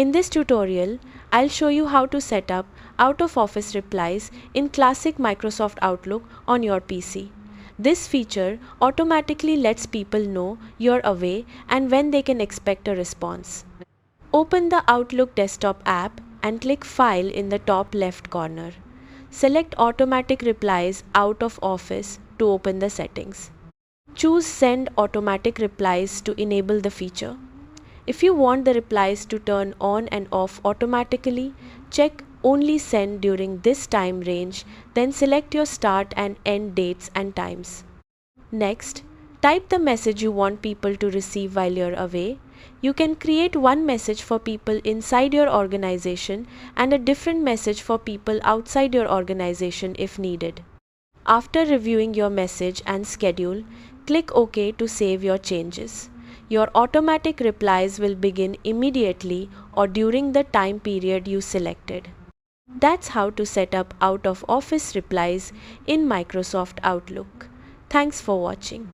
In this tutorial, I'll show you how to set up out-of-office replies in classic Microsoft Outlook on your PC. This feature automatically lets people know you're away and when they can expect a response. Open the Outlook desktop app and click File in the top left corner. Select Automatic Replies out of Office to open the settings. Choose Send Automatic Replies to enable the feature. If you want the replies to turn on and off automatically, check Only Send during this time range, then select your start and end dates and times. Next, type the message you want people to receive while you're away. You can create one message for people inside your organization and a different message for people outside your organization if needed. After reviewing your message and schedule, click OK to save your changes. Your automatic replies will begin immediately or during the time period you selected. That's how to set up out-of-office replies in Microsoft Outlook. Thanks for watching.